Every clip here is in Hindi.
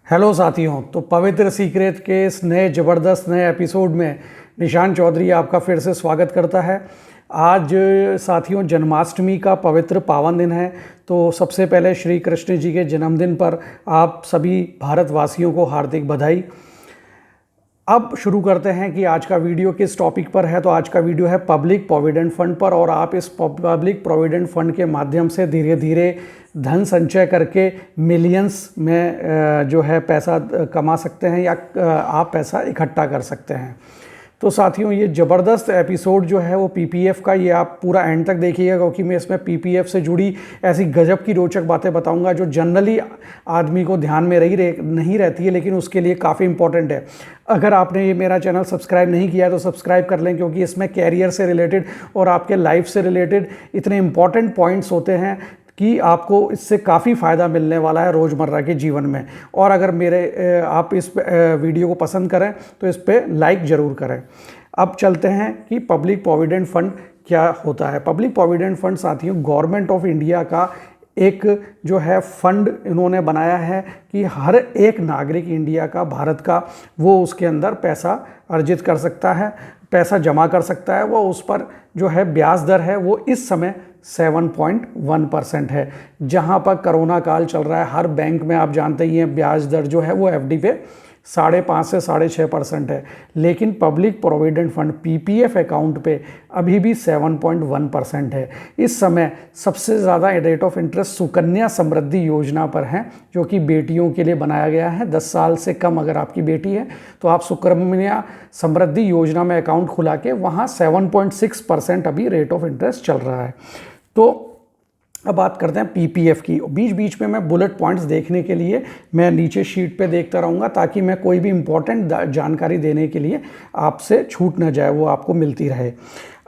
हेलो साथियों, तो पवित्र सीक्रेट के इस नए ज़बरदस्त नए एपिसोड में निशान चौधरी आपका फिर से स्वागत करता है। आज साथियों जन्माष्टमी का पवित्र पावन दिन है। तो सबसे पहले श्री कृष्ण जी के जन्मदिन पर आप सभी भारतवासियों को हार्दिक बधाई। अब शुरू करते हैं कि आज का वीडियो किस टॉपिक पर है। तो आज का वीडियो है पब्लिक प्रोविडेंट फंड पर, और आप इस पब्लिक प्रोविडेंट फंड के माध्यम से धीरे धीरे धन संचय करके मिलियंस में जो है पैसा कमा सकते हैं या आप पैसा इकट्ठा कर सकते हैं। तो साथियों ये ज़बरदस्त एपिसोड जो है वो पीपीएफ का, ये आप पूरा एंड तक देखिएगा क्योंकि मैं इसमें पीपीएफ से जुड़ी ऐसी गजब की रोचक बातें बताऊंगा जो जनरली आदमी को ध्यान में नहीं रहती है, लेकिन उसके लिए काफ़ी इंपॉर्टेंट है। अगर आपने ये मेरा चैनल सब्सक्राइब नहीं किया है तो सब्सक्राइब कर लें, क्योंकि इसमें कैरियर से रिलेटेड और आपके लाइफ से रिलेटेड इतने इंपॉर्टेंट पॉइंट्स होते हैं कि आपको इससे काफ़ी फ़ायदा मिलने वाला है रोज़मर्रा के जीवन में। और अगर आप इस वीडियो को पसंद करें तो इस पर लाइक ज़रूर करें। अब चलते हैं कि पब्लिक प्रोविडेंट फंड क्या होता है। पब्लिक प्रोविडेंट फंड साथियों गवर्नमेंट ऑफ इंडिया का एक जो है फंड इन्होंने बनाया है कि हर एक नागरिक इंडिया का, भारत का, वो उसके अंदर पैसा अर्जित कर सकता है, पैसा जमा कर सकता है। वो उस पर जो है ब्याज दर है वो इस समय 7.1% है। जहां पर कोरोना काल चल रहा है, हर बैंक में आप जानते ही हैं ब्याज दर जो है वो एफडी पे 5.5 से 6.5% है, लेकिन public provident fund PPF account पे अभी भी 7.1% है। इस समय सबसे ज़्यादा rate of interest Sukanya Samriddhi योजना पर है, जो कि बेटियों के लिए बनाया गया है। 10 साल से कम अगर आपकी बेटी है तो आप सुकन्या समृद्धि योजना में अकाउंट खुला के वहाँ 7.6% अभी रेट ऑफ इंटरेस्ट चल रहा है। तो अब बात करते हैं पीपीएफ की। बीच बीच में मैं बुलेट पॉइंट्स देखने के लिए मैं नीचे शीट पे देखता रहूँगा, ताकि मैं कोई भी इंपॉर्टेंट जानकारी देने के लिए आपसे छूट ना जाए, वो आपको मिलती रहे।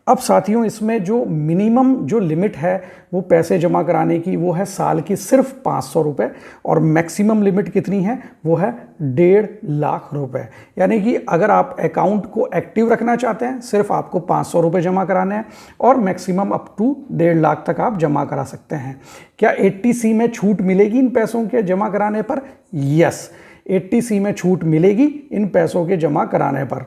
अब साथियों इसमें जो मिनिमम जो लिमिट है वो पैसे जमा कराने की वो है साल की सिर्फ 500 रुपये, और मैक्सिमम लिमिट कितनी है वो है 1.5 लाख रुपए। यानी कि अगर आप अकाउंट को एक्टिव रखना चाहते हैं सिर्फ आपको 500 रुपये जमा कराने हैं, और मैक्सिमम अप टू 1.5 लाख तक आप जमा करा सकते हैं। क्या 80C में छूट मिलेगी इन पैसों के जमा कराने पर? यस, 80C में छूट मिलेगी इन पैसों के जमा कराने पर।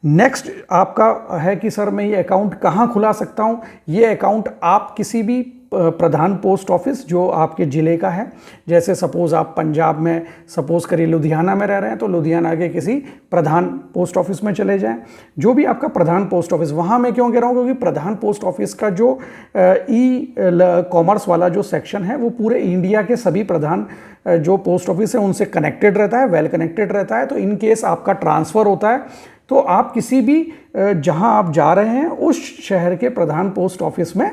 नेक्स्ट आपका है कि सर मैं ये अकाउंट कहाँ खुला सकता हूँ। ये अकाउंट आप किसी भी प्रधान पोस्ट ऑफिस जो आपके ज़िले का है, जैसे सपोज़ आप पंजाब में, सपोज़ करिए लुधियाना में रह रहे हैं तो लुधियाना के किसी प्रधान पोस्ट ऑफिस में चले जाएं। जो भी आपका प्रधान पोस्ट ऑफिस, वहाँ मैं क्यों कह रहा हूँ, क्योंकि प्रधान पोस्ट ऑफिस का जो ई कॉमर्स वाला जो सेक्शन है वो पूरे इंडिया के सभी प्रधान जो पोस्ट ऑफिस है उनसे कनेक्टेड रहता है, वेल कनेक्टेड रहता है। तो इन केस आपका ट्रांसफ़र होता है तो आप किसी भी जहां आप जा रहे हैं उस शहर के प्रधान पोस्ट ऑफिस में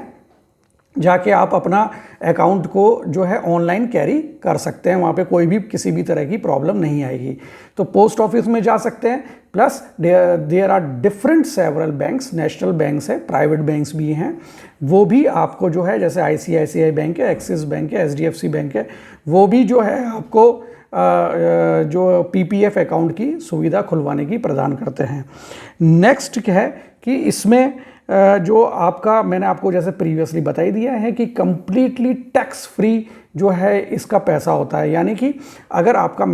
जाके आप अपना अकाउंट को जो है ऑनलाइन कैरी कर सकते हैं। वहाँ पे कोई भी किसी भी तरह की प्रॉब्लम नहीं आएगी। तो पोस्ट ऑफिस में जा सकते हैं, plus there are different several banks, national banks है, प्राइवेट बैंक्स भी हैं, वो भी आपको जो है, जैसे ICICI बैंक है, एक्सिस बैंक है, HDFC बैंक है, वो भी जो है आपको जो पीपीएफ अकाउंट की सुविधा खुलवाने की प्रदान करते हैं। नेक्स्ट है कि इसमें जो आपका, मैंने आपको जैसे प्रीवियसली बता ही दिया है कि कंप्लीटली टैक्स फ्री जो है इसका पैसा होता है। यानी कि अगर आपका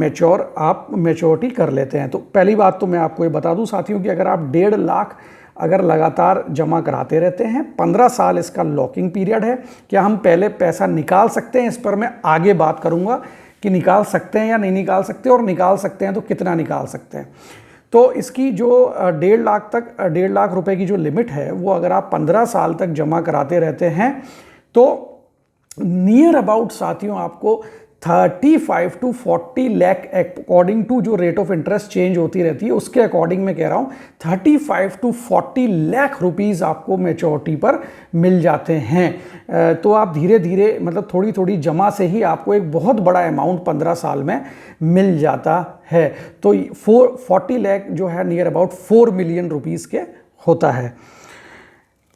आप मैच्योरिटी कर लेते हैं, तो पहली बात तो मैं आपको ये बता दूं साथियों कि अगर आप 1.5 लाख अगर लगातार जमा कराते रहते हैं, 15 साल इसका लॉकिंग पीरियड है। क्या हम पहले पैसा निकाल सकते हैं, इस पर मैं आगे बात करूँगा कि निकाल सकते हैं या नहीं निकाल सकते, और निकाल सकते हैं तो कितना निकाल सकते हैं। तो इसकी जो 1.5 लाख रुपए की जो लिमिट है वो अगर आप 15 साल तक जमा कराते रहते हैं तो नियर अबाउट साथियों आपको 35 to 40 लाख, अकॉर्डिंग टू जो रेट ऑफ इंटरेस्ट चेंज होती रहती है उसके अकॉर्डिंग मैं कह रहा हूँ 35 to 40 लाख रुपीज़ आपको मैच्योरिटी पर मिल जाते हैं। तो आप धीरे धीरे, मतलब थोड़ी थोड़ी जमा से ही आपको एक बहुत बड़ा अमाउंट 15 साल में मिल जाता है। तो 40 लाख जो है नियर अबाउट 4 मिलियन रुपीज़ के होता है।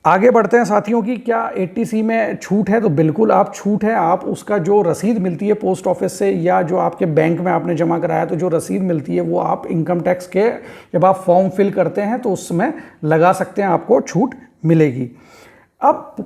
आगे बढ़ते हैं साथियों की क्या 80C में छूट है? तो बिल्कुल आप छूट है। आप उसका जो रसीद मिलती है पोस्ट ऑफिस से या जो आपके बैंक में आपने जमा कराया तो जो रसीद मिलती है वो आप इनकम टैक्स के जब आप फॉर्म फिल करते हैं तो उसमें लगा सकते हैं, आपको छूट मिलेगी। अब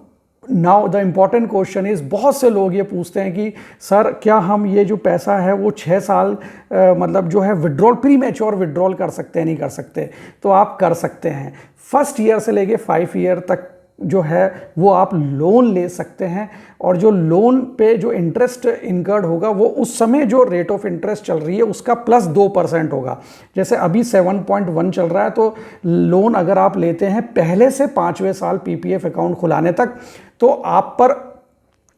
now the important question is, बहुत से लोग ये पूछते हैं कि सर क्या हम ये जो पैसा है वो 6 साल मतलब जो है विड्रॉल, प्री मैच्योर विड्रॉल कर सकते हैं, नहीं कर सकते? तो आप कर सकते हैं। फर्स्ट ईयर से लेके 5 ईयर तक जो है वो आप लोन ले सकते हैं, और जो लोन पे जो इंटरेस्ट इनकर्ड होगा वो उस समय जो रेट ऑफ इंटरेस्ट चल रही है उसका प्लस 2% होगा। जैसे अभी 7.1 चल रहा है, तो लोन अगर आप लेते हैं पहले से 5वें साल पीपीएफ अकाउंट खुलाने तक, तो आप पर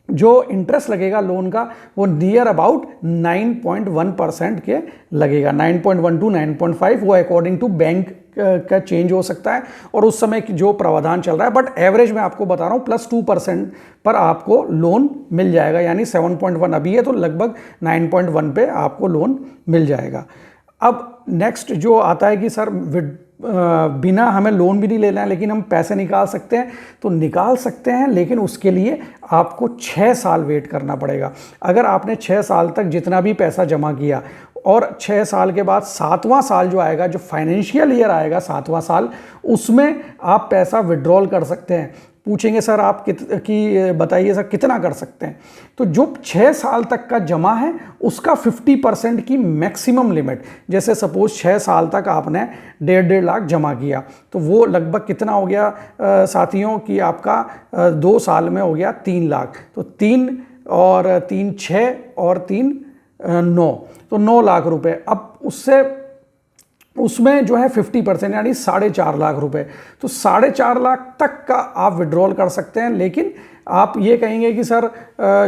जो इंटरेस्ट लगेगा लोन का वो नियर अबाउट 9.1% के लगेगा। 9.1 टू 9.5 वो अकॉर्डिंग टू बैंक का चेंज हो सकता है और उस समय जो प्रावधान चल रहा है, बट एवरेज मैं आपको बता रहा हूँ प्लस 2% पर आपको लोन मिल जाएगा। यानी 7.1 अभी है तो लगभग 9.1 पे आपको लोन मिल जाएगा। अब नेक्स्ट जो आता है कि सर बिना हमें लोन भी नहीं लेना है लेकिन हम पैसे निकाल सकते हैं, तो निकाल सकते हैं, लेकिन उसके लिए आपको 6 साल वेट करना पड़ेगा। अगर आपने 6 साल तक जितना भी पैसा जमा किया और 6 साल के बाद 7वां साल जो आएगा, जो फाइनेंशियल ईयर आएगा 7वां साल, उसमें आप पैसा विड्रॉल कर सकते हैं। पूछेंगे सर आप बताइए सर कितना कर सकते हैं? तो जो 6 साल तक का जमा है उसका 50% की मैक्सिमम लिमिट, जैसे सपोज 6 साल तक आपने 1.5 लाख जमा किया, तो वो लगभग कितना हो गया साथियों कि आपका 2 साल में हो गया 3 लाख। तो 3 और 3 6 और 3 9, तो 9 लाख रुपए। अब उसमें जो है 50% यानी 4.5 लाख रुपए, तो 4.5 लाख तक का आप विड्रॉल कर सकते हैं। लेकिन आप ये कहेंगे कि सर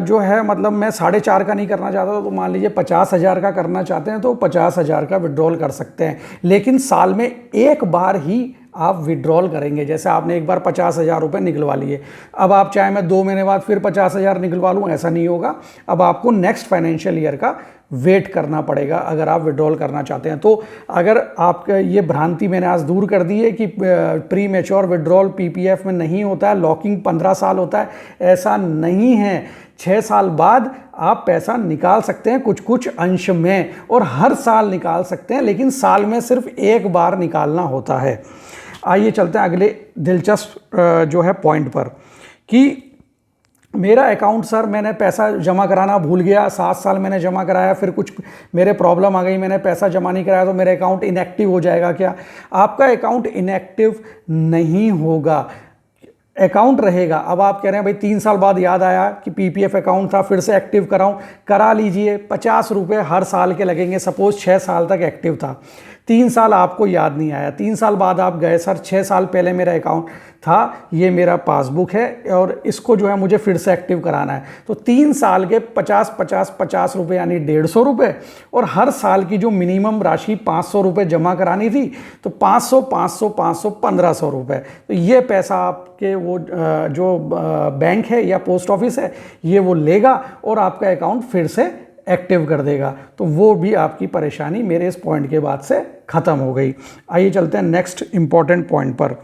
जो है मतलब मैं 4.5 का नहीं करना चाहता, तो मान लीजिए 50,000 का करना चाहते हैं तो 50,000 का विड्रॉल कर सकते हैं, लेकिन साल में एक बार ही आप विड्रॉल करेंगे। जैसे आपने एक बार 50,000 रुपये निकलवा लिए, अब आप चाहे मैं 2 महीने बाद फिर 50,000 निकलवा लूँ, ऐसा नहीं होगा। अब आपको नेक्स्ट फाइनेंशियल ईयर का वेट करना पड़ेगा अगर आप विड्रॉल करना चाहते हैं। तो अगर आपका ये भ्रांति मैंने आज दूर कर दी है कि प्री मैच्योर विड्रॉल पीपीएफ में नहीं होता है, लॉकिंग 15 साल होता है, ऐसा नहीं है। 6 साल बाद आप पैसा निकाल सकते हैं कुछ कुछ अंश में, और हर साल निकाल सकते हैं, लेकिन साल में सिर्फ एक बार निकालना होता है। आइए चलते हैं अगले दिलचस्प जो है पॉइंट पर, कि मेरा अकाउंट सर मैंने पैसा जमा कराना भूल गया, 7 साल मैंने जमा कराया, फिर कुछ मेरे प्रॉब्लम आ गई, मैंने पैसा जमा नहीं कराया, तो मेरा अकाउंट इनएक्टिव हो जाएगा क्या? आपका अकाउंट इनएक्टिव नहीं होगा, अकाउंट रहेगा। अब आप कह रहे हैं भाई 3 साल बाद याद आया कि पीपीएफ अकाउंट था, फिर से एक्टिव कराऊं, करा लीजिए। 50 रुपये हर साल के लगेंगे। सपोज 6 साल तक एक्टिव था, 3 साल आपको याद नहीं आया, 3 साल बाद आप गए सर 6 साल पहले मेरा अकाउंट था, ये मेरा पासबुक है और इसको जो है मुझे फिर से एक्टिव कराना है। तो 3 साल के 50 रुपये यानी 150 रुपये, और हर साल की जो मिनिमम राशि 500 रुपये जमा करानी थी, तो 500 1500 रुपये। तो ये पैसा आपके वो जो बैंक है या पोस्ट ऑफिस है ये वो लेगा और आपका अकाउंट फिर से एक्टिव कर देगा। तो वो भी आपकी परेशानी मेरे इस पॉइंट के बाद से ख़त्म हो गई। आइए चलते हैं नेक्स्ट इंपॉर्टेंट पॉइंट पर,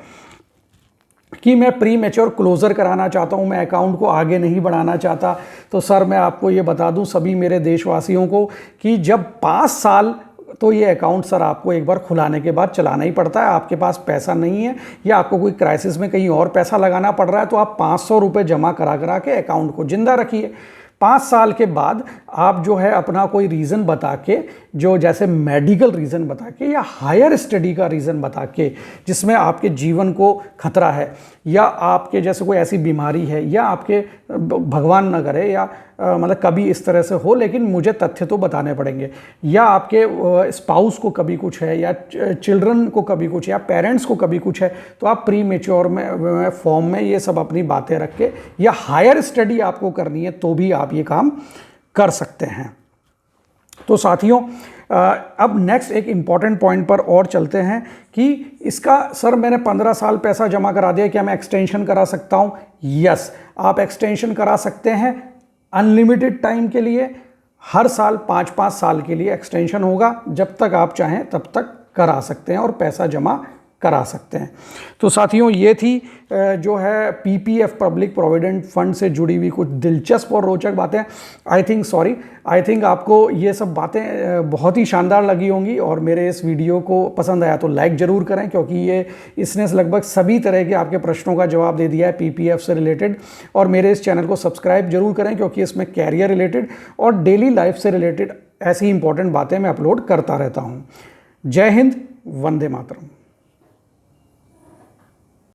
कि मैं प्री मैच्योर क्लोज़र कराना चाहता हूं, मैं अकाउंट को आगे नहीं बढ़ाना चाहता। तो सर मैं आपको ये बता दूं सभी मेरे देशवासियों को कि जब 5 साल, तो ये अकाउंट सर आपको एक बार खुलाने के बाद चलाना ही पड़ता है। आपके पास पैसा नहीं है या आपको कोई क्राइसिस में कहीं और पैसा लगाना पड़ रहा है, तो आप 500 रुपये जमा करा के अकाउंट को जिंदा रखिए। 5 साल के बाद आप जो है अपना कोई रीज़न बता के, जो जैसे मेडिकल रीज़न बता के या हायर स्टडी का रीज़न बता के, जिसमें आपके जीवन को खतरा है या आपके जैसे कोई ऐसी बीमारी है या आपके भगवान न करे या मतलब कभी इस तरह से हो, लेकिन मुझे तथ्य तो बताने पड़ेंगे, या आपके स्पाउस को कभी कुछ है या चिल्ड्रन को कभी कुछ है या पेरेंट्स को कभी कुछ है, तो आप प्री मैच्योर में फॉर्म में ये सब अपनी बातें रख के, या हायर स्टडी आपको करनी है तो भी आप ये काम कर सकते हैं। तो साथियों अब नेक्स्ट एक इम्पॉर्टेंट पॉइंट पर और चलते हैं, कि इसका सर मैंने 15 साल पैसा जमा करा दिया, क्या मैं एक्सटेंशन करा सकता हूँ? यस, आप एक्सटेंशन करा सकते हैं अनलिमिटेड टाइम के लिए। हर साल 5-5 साल के लिए एक्सटेंशन होगा, जब तक आप चाहें तब तक करा सकते हैं और पैसा जमा करा सकते हैं। तो साथियों, ये थी जो है पीपीएफ पब्लिक प्रोविडेंट फंड से जुड़ी हुई कुछ दिलचस्प और रोचक बातें। आई थिंक आपको ये सब बातें बहुत ही शानदार लगी होंगी और मेरे इस वीडियो को पसंद आया तो लाइक ज़रूर करें, क्योंकि इसने लगभग सभी तरह के आपके प्रश्नों का जवाब दे दिया है पीपीएफ से रिलेटेड। और मेरे इस चैनल को सब्सक्राइब जरूर करें, क्योंकि इसमें कैरियर रिलेटेड और डेली लाइफ से रिलेटेड ऐसी इंपॉर्टेंट बातें मैं अपलोड करता रहता हूँ। जय हिंद, वंदे मातरम।